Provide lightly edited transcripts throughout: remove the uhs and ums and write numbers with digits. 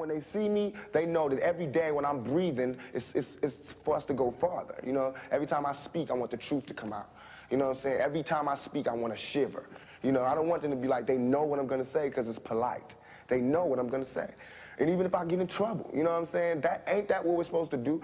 when they see me, they know that every day when I'm breathing, it's for us to go farther, you know? Every time I speak, I want the truth to come out. You know what I'm saying? Every time I speak, I want to shiver. You know, I don't want them to be like, they know what I'm going to say because it's polite. They know what I'm going to say. And even if I get in trouble, you know what I'm saying? Ain't that what we're supposed to do?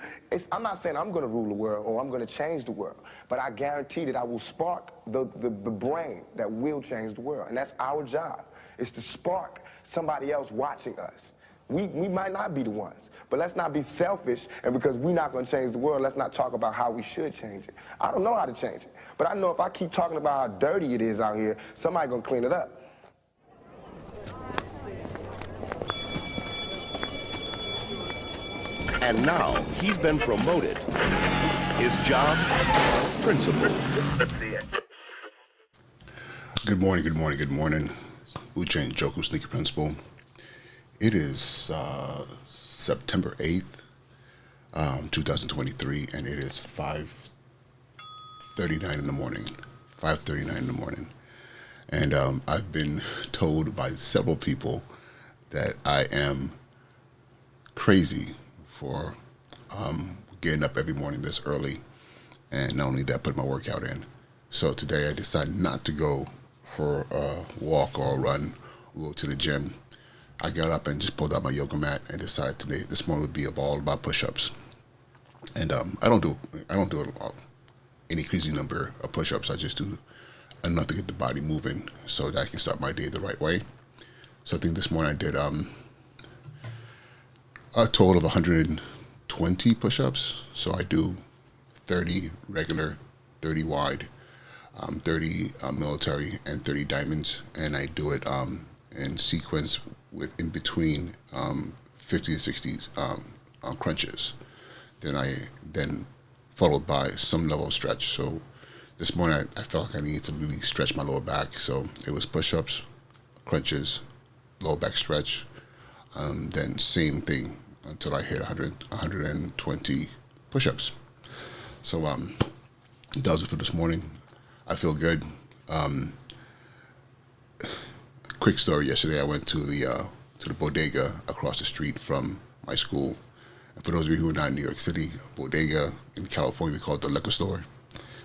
I'm not saying I'm going to rule the world or I'm going to change the world, but I guarantee that I will spark the brain that will change the world. And that's our job, is to spark somebody else watching us. We might not be the ones, but let's not be selfish, and because we're not going to change the world, let's not talk about how we should change it. I don't know how to change it, but I know if I keep talking about how dirty it is out here, somebody's going to clean it up. And now he's been promoted. His job, principal. Good morning, good morning, good morning. Uche and Njoku, sneaker principal. It is September 8th, 2023, and it is 5:39 in the morning. 5:39 in the morning. And I've been told by several people that I am crazy for getting up every morning this early, and not only that, put my workout in. So today I decided not to go for a walk or a run, go to the gym. I got up and just pulled out my yoga mat and decided today, this morning would be all about push-ups. And I don't do any crazy number of push-ups. I just do enough to get the body moving so that I can start my day the right way. So I think this morning I did a total of 120 push-ups. So I do 30 regular, 30 wide, 30 military, and 30 diamonds, and I do it in sequence with in between 50 to 60 crunches. Then followed by some level of stretch. So this morning I felt like I needed to really stretch my lower back. So it was push-ups, crunches, lower back stretch, then same thing until I hit 120 push-ups. So that was it for this morning. I feel good. Quick story, yesterday I went to the bodega across the street from my school. And for those of you who are not in New York City, bodega in California, we call it the liquor store.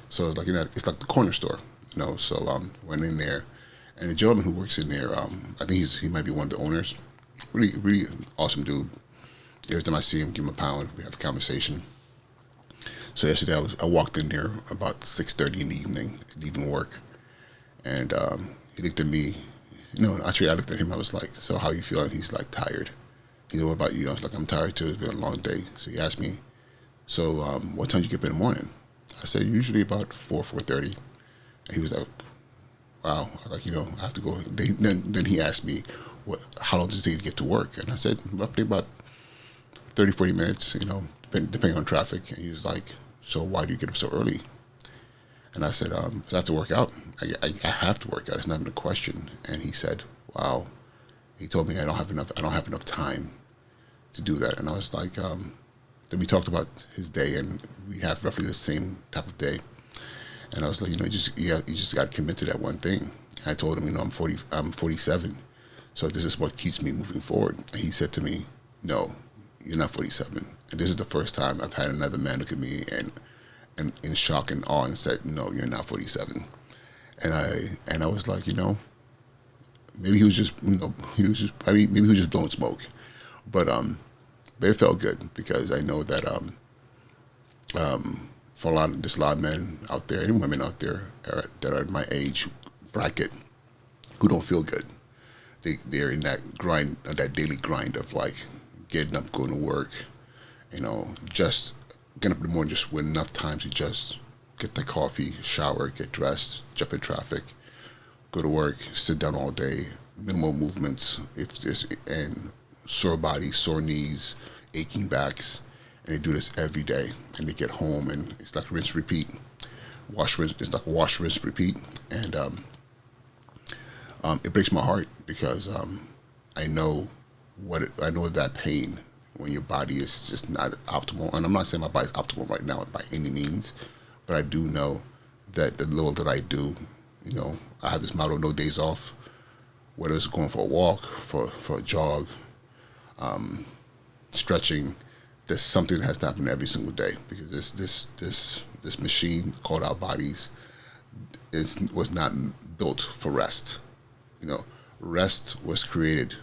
So it's like, it's like the corner store, you know. So went in there, and the gentleman who works in there, I think he might be one of the owners. Really, really awesome dude. Every time I see him, give him a pound, we have a conversation. So yesterday I walked in there about 6:30 in the evening, leaving work, and he looked at me. Actually I looked at him. I was like, "So how you feeling?" He's like, "Tired." He said, "What about you?" I was like, "I'm tired too. It's been a long day." So he asked me, "So what time do you get up in the morning?" I said, "Usually about 4:30." And he was like, "Wow." I was like, "I have to go." Then he asked me, how long does it take to get to work? And I said, roughly about 30, 40 minutes, depending on traffic. And he was like, "So why do you get up so early?" And I said, "Because I have to work out. I have to work out. It's not even a question." And he said, "Wow." He told me I don't have enough time to do that. And I was like, then we talked about his day, and we have roughly the same type of day. And I was like, you just got to commit to that one thing. And I told him, I'm 47. So this is what keeps me moving forward. And he said to me, "No, you're not 47. And this is the first time I've had another man look at me and in shock and awe and said, "No, you're not 47." And I was like, maybe he was just, maybe he was just blowing smoke. But it felt good because I know that for there's a lot of men out there and women out there that are in my age bracket who don't feel good. They're in that grind, that daily grind of like getting up, going to work, just getting up in the morning just with enough time to just get the coffee, shower, get dressed, jump in traffic, go to work, sit down all day, minimal movements, and sore bodies, sore knees, aching backs, and they do this every day, and they get home, and it's like rinse, repeat, wash, rinse. It's like wash, rinse, repeat, and it breaks my heart because I know that pain when your body is just not optimal, and I'm not saying my body's optimal right now by any means, but I do know that the little that I do, I have this motto: no days off. Whether it's going for a walk, for a jog, stretching. There's something that has to happen every single day, because this machine called our bodies was not built for rest. Rest was created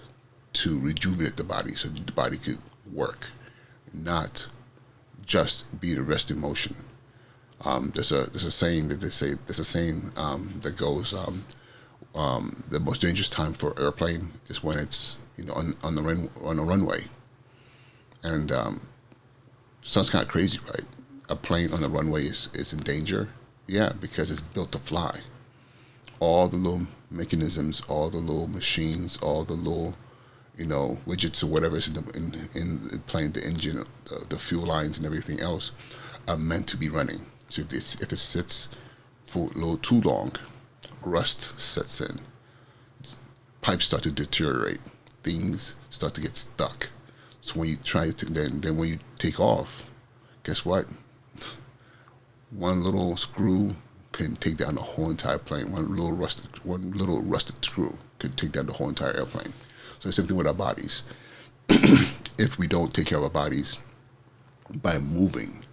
to rejuvenate the body so the body could work, not just be in rest in motion. There's a saying that that goes, the most dangerous time for an airplane is when it's on a runway, and sounds kind of crazy, right? A plane on the runway is in danger, yeah, because it's built to fly. All the little mechanisms, all the little machines, all the little widgets or whatever is in the plane, the engine, the fuel lines, and everything else are meant to be running. So if it sits for a little too long, rust sets in. Pipes start to deteriorate. Things start to get stuck. So when you try to then when you take off, guess what? One little screw can take down the whole entire plane. One little rusted screw could take down the whole entire airplane. So the same thing with our bodies. If we don't take care of our bodies by moving,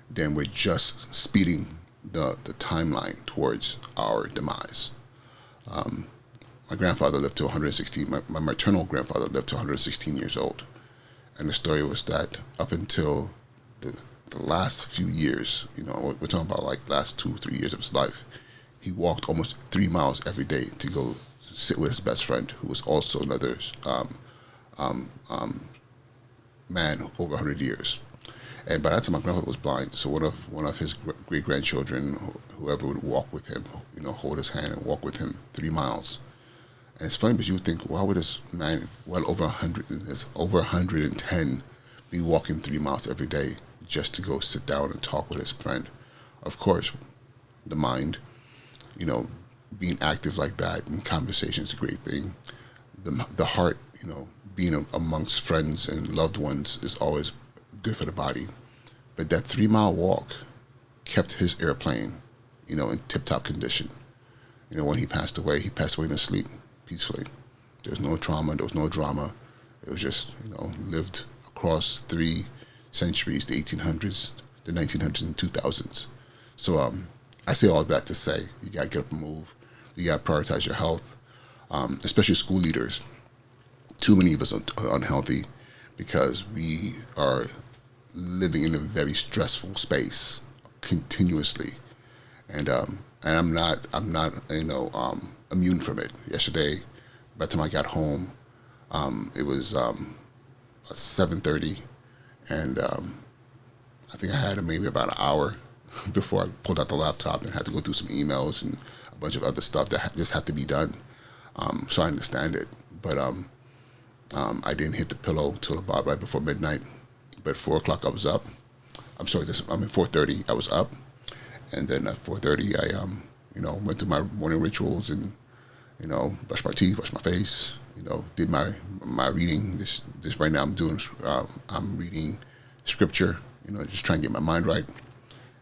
then we're just speeding the timeline towards our demise. My grandfather lived to 116. My maternal grandfather lived to 116 years old, and the story was that up until the last few years, we're talking about like last 2-3 years of his life, he walked almost 3 miles every day to go sit with his best friend, who was also another man over 100 years. And by that time, my grandfather was blind. So one of his great grandchildren, whoever would walk with him, hold his hand and walk with him 3 miles. And it's funny because you would think, why would this man, well over 100, is over 110, be walking 3 miles every day just to go sit down and talk with his friend? Of course, the mind, being active like that in conversation is a great thing. The heart, being amongst friends and loved ones is always good for the body. But that 3 mile walk kept his airplane, in tip-top condition. When he passed away in his sleep, peacefully. There was no trauma, there was no drama. It was just, lived across 3 centuries, the 1800s, the 1900s, and 2000s. So I say all that to say, you got to get up and move. You got to prioritize your health, especially school leaders. Too many of us are unhealthy because we are living in a very stressful space continuously, and I'm not immune from it. Yesterday, by the time I got home, it was 7:30, and I think I had maybe about an hour before I pulled out the laptop and had to go through some emails and a bunch of other stuff that just had to be done. So I understand it, but I didn't hit the pillow till about right before midnight. But 4 o'clock I was up. I'm sorry, 4:30 I was up, and then at 4:30 I went through my morning rituals and brushed my teeth, washed my face, did my reading. This right now I'm reading scripture, just trying to get my mind right,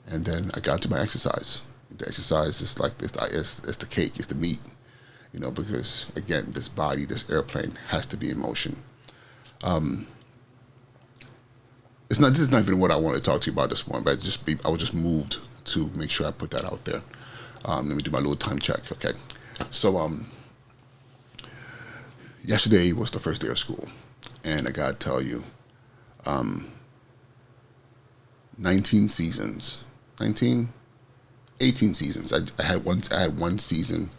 and then I got to my exercise. The exercise is like this. It's the cake. It's the meat. Because again, this body, this airplane has to be in motion. This is not even what I wanted to talk to you about this morning, but I was just moved to make sure I put that out there. Let me do my little time check, okay? So, yesterday was the first day of school, and I gotta tell you, 18 seasons. I had one season.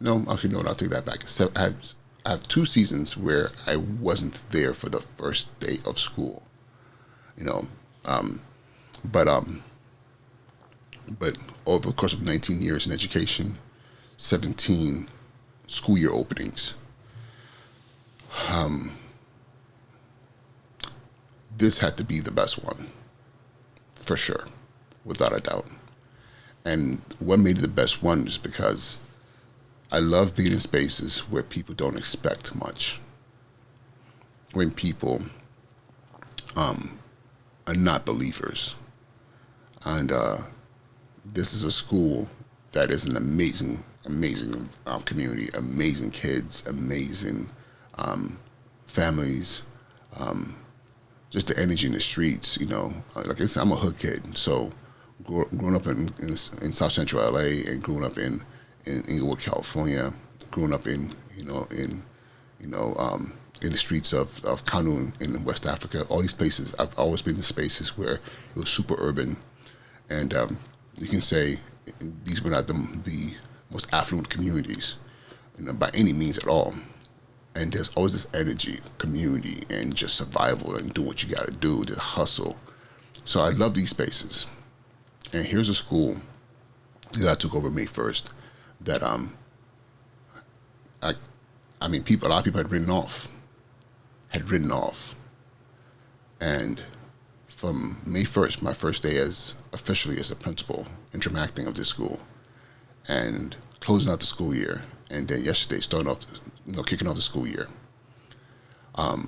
No, okay, no, I'll take that back. I have 2 seasons where I wasn't there for the first day of school. But over the course of 19 years in education, 17 school year openings, this had to be the best one, for sure, without a doubt. And what made it the best one is because I love being in spaces where people don't expect much. When people are not believers. And this is a school that is an amazing community, amazing kids, amazing families, just the energy in the streets, like I said, I'm a hood kid, so growing up in South Central LA and growing up in Inglewood, California, growing up in the streets of Kanu in West Africa, all these places, I've always been in spaces where it was super urban, and you can say these were not the most affluent communities, by any means at all. And there's always this energy, community, and just survival and do what you got to do, the hustle. So I love these spaces. And here's a school that I took over May 1st that a lot of people had written off. And from May 1st, my first day officially as a principal, interacting of this school and closing out the school year. And then yesterday, starting off, kicking off the school year. And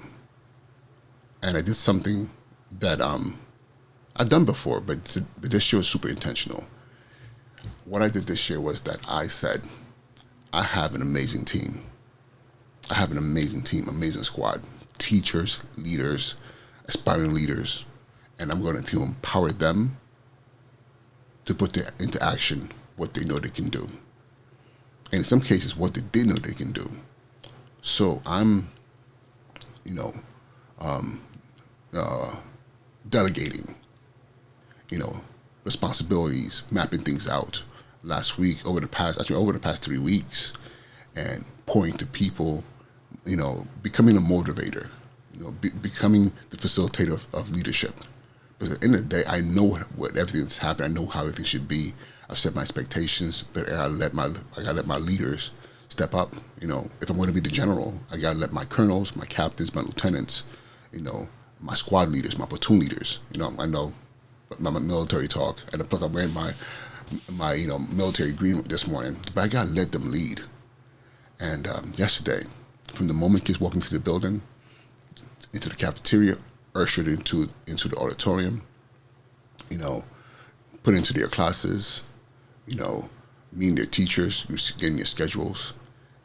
I did something that I've done before, but this year was super intentional. What I did this year was that I said, I have an amazing team. I have an amazing team, amazing squad, teachers, leaders, aspiring leaders, and I'm going to empower them to put into action what they know they can do. And in some cases, what they did know they can do. So I'm, delegating, responsibilities, mapping things out. Last week, over the past 3 weeks, and pouring to people, becoming a motivator, becoming the facilitator of leadership. Because at the end of the day, I know what everything that's happening. I know how everything should be. I've set my expectations, but I gotta let my leaders step up. If I'm going to be the general, I gotta let my colonels, my captains, my lieutenants, my squad leaders, my platoon leaders. I know my military talk, and plus I'm wearing my military green this morning, but I gotta let them lead. And yesterday, from the moment kids walk into the building, into the cafeteria, ushered into the auditorium, put into their classes, meeting their teachers, getting their schedules,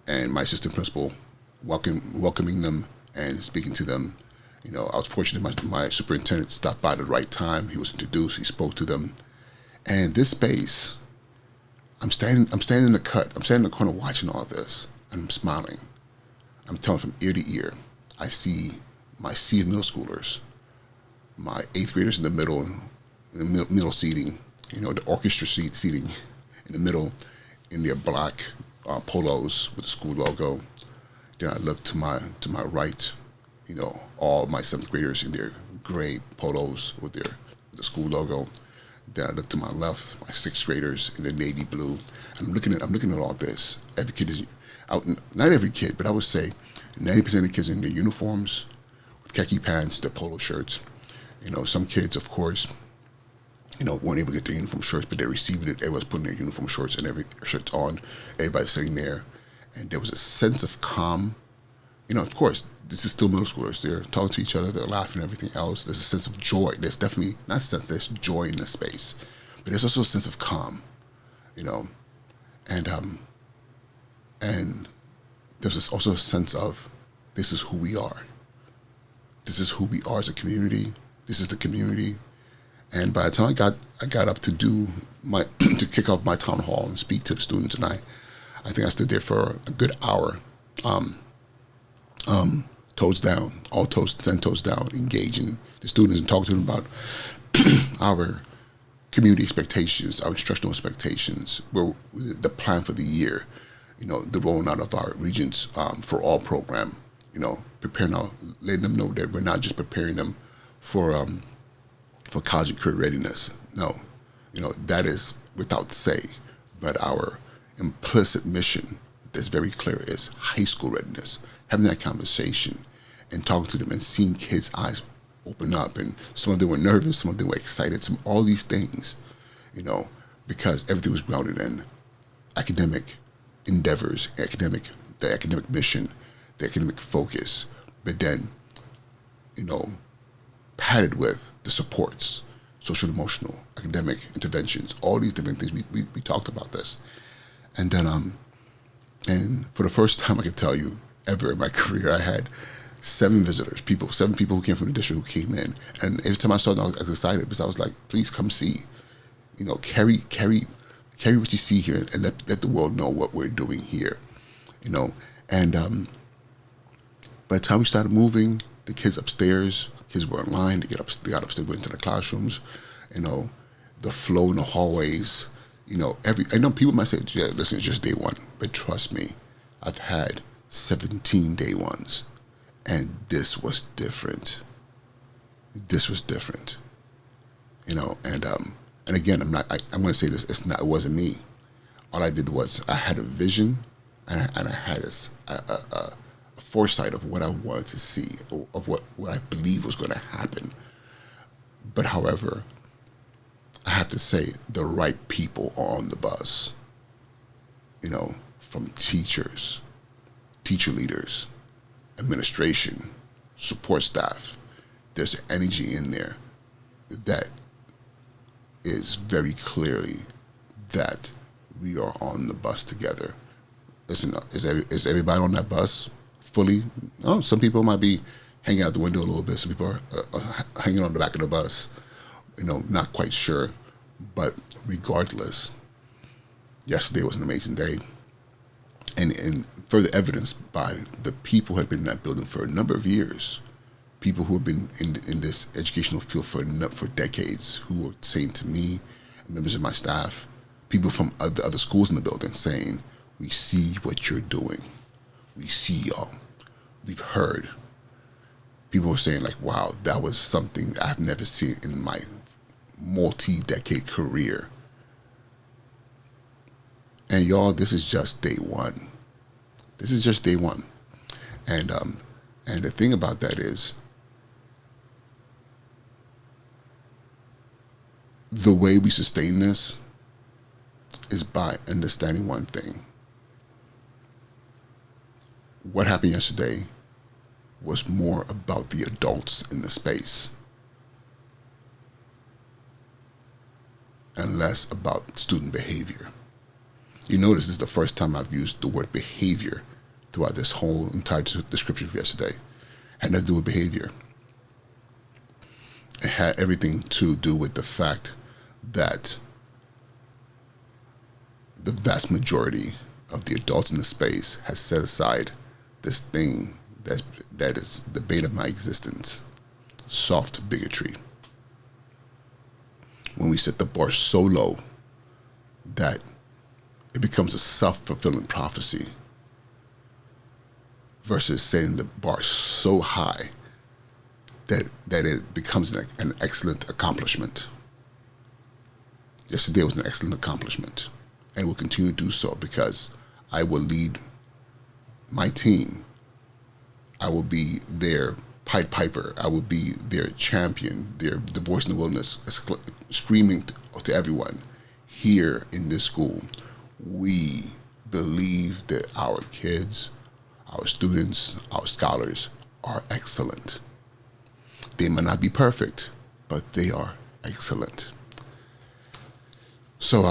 and my assistant principal welcoming them and speaking to them. I was fortunate my superintendent stopped by at the right time. He was introduced, he spoke to them. And this space, I'm standing in the cut. I'm standing in the corner watching all this, and I'm smiling. I'm telling from ear to ear. I see my C middle schoolers, my 8th graders in the middle seating, the orchestra seating in the middle, in their black polos with the school logo. Then I look to my right, all my 7th graders in their gray polos with the school logo. Then I look to my left, my 6th graders in the navy blue. And I'm looking at all this. Every kid is out, not every kid, but I would say 90% of the kids in their uniforms, with khaki pants, their polo shirts. Some kids, of course, weren't able to get their uniform shirts, but they're receiving it. Everyone's putting their uniform shorts and every shirts on. Everybody's sitting there. And there was a sense of calm. Of course, this is still middle schoolers. They're talking to each other, they're laughing and everything else. There's a sense of joy. There's definitely, not a sense, there's joy in the space. But there's also a sense of calm, and there's also a sense of, this is who we are. This is who we are as a community. This is the community. And by the time I got up to do to kick off my town hall and speak to the students, and I think I stood there for a good hour, toes down, all toes, 10 toes down, engaging the students and talking to them about our community expectations, our instructional expectations, the plan for the year, the rolling out of our Regents for All program, letting them know that we're not just preparing them for college and career readiness. No, that is without say, but our implicit mission that's very clear is high school readiness, having that conversation and talking to them and seeing kids' eyes open up. And some of them were nervous, some of them were excited, all these things, because everything was grounded in academic endeavors, the academic mission, the academic focus, but then, padded with the supports, social, emotional, academic interventions, all these different things. We talked about this. And for the first time I could tell you ever in my career, I had 7 visitors, seven people who came from the district who came in. And every time I saw them, I was excited because I was like, please come see. You know, carry what you see here and let the world know what we're doing here. You know, and by the time we started moving, the kids upstairs, kids were in line, they got upstairs, went into the classrooms, you know, the flow in the hallways, you know, I know people might say, yeah, listen, it's just day one, but trust me, I've had 17 day ones, and this was different. This was different, you know, and again, I'm going to say this, it wasn't me. All I did was I had a vision, and I had a foresight of what I wanted to see, of what I believe was going to happen. But however, I have to say the right people are on the bus, you know, from teachers, teacher leaders, administration, support staff. There's energy in there that is very clearly that we are on the bus together. Listen, is everybody on that bus fully? No, some people might be hanging out the window a little bit. Some people are hanging on the back of the bus, you know, not quite sure. But regardless, yesterday was an amazing day. And further evidenced by the people who have been in that building for a number of years, people who have been in this educational field for decades, who were saying to me, members of my staff, people from other schools in the building saying, we see what you're doing. We see y'all. We've heard. People were saying like, wow, that was something I've never seen in my multi-decade career. And y'all, this is just day one. This is just day one. And the thing about that is, the way we sustain this is by understanding one thing. What happened yesterday was more about the adults in the space and less about student behavior. You notice this is the first time I've used the word behavior throughout this whole entire description of yesterday. It had nothing to do with behavior. It had everything to do with the fact that the vast majority of the adults in the space has set aside this thing that is the bane of my existence, soft bigotry. When we set the bar so low that it becomes a self-fulfilling prophecy versus setting the bar so high that it becomes an excellent accomplishment. Yesterday was an excellent accomplishment and will continue to do so because I will lead my team. I will be their Pied Piper. I will be their champion, the voice in the wilderness, screaming to everyone. Here in this school, we believe that our kids, our students, our scholars are excellent. They might not be perfect, but they are excellent. So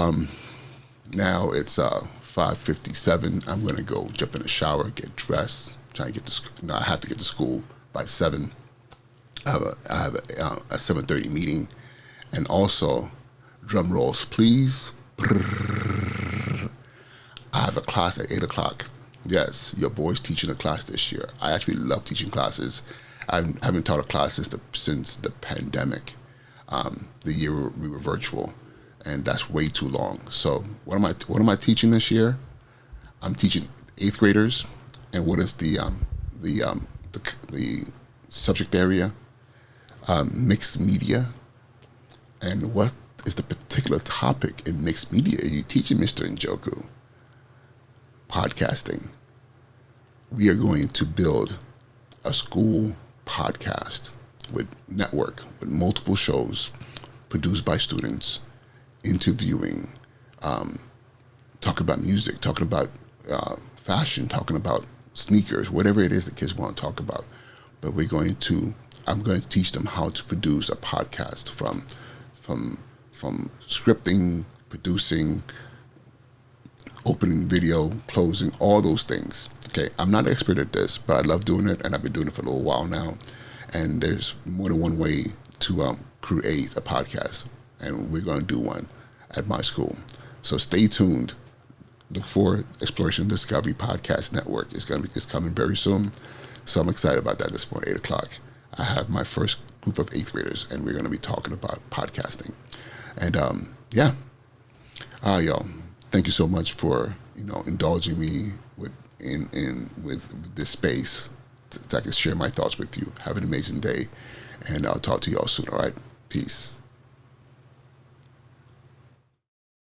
now it's 5:57. I'm going to go jump in the shower, get dressed, try to get to school. No, I have to get to school by 7. I have a 7:30 meeting, and also, drum rolls, please. I have a class at 8 o'clock. Yes, your boy's teaching a class this year. I actually love teaching classes. I haven't taught a class since the pandemic, the year we were virtual, and that's way too long. So what am I teaching this year? I'm teaching 8th graders, and what is the subject area? Mixed media. And what is the particular topic in mixed media are you teaching, Mr. Njoku? Podcasting. We are going to build a school podcast with multiple shows produced by students, interviewing, talking about music, talking about fashion, talking about sneakers, whatever it is that kids want to talk about. But I'm going to teach them how to produce a podcast from scripting, producing, opening video, closing, all those things. Okay, I'm not an expert at this, but I love doing it, and I've been doing it for a little while now. And there's more than one way to create a podcast, and we're going to do one at my school. So stay tuned. Look for Exploration Discovery Podcast Network. It's coming very soon. So I'm excited about that this morning, 8 o'clock. I have my first group of 8th graders, and we're going to be talking about podcasting. And y'all, thank you so much for indulging me with this space so I can share my thoughts with you. Have an amazing day, and I'll talk to y'all soon. All right, peace.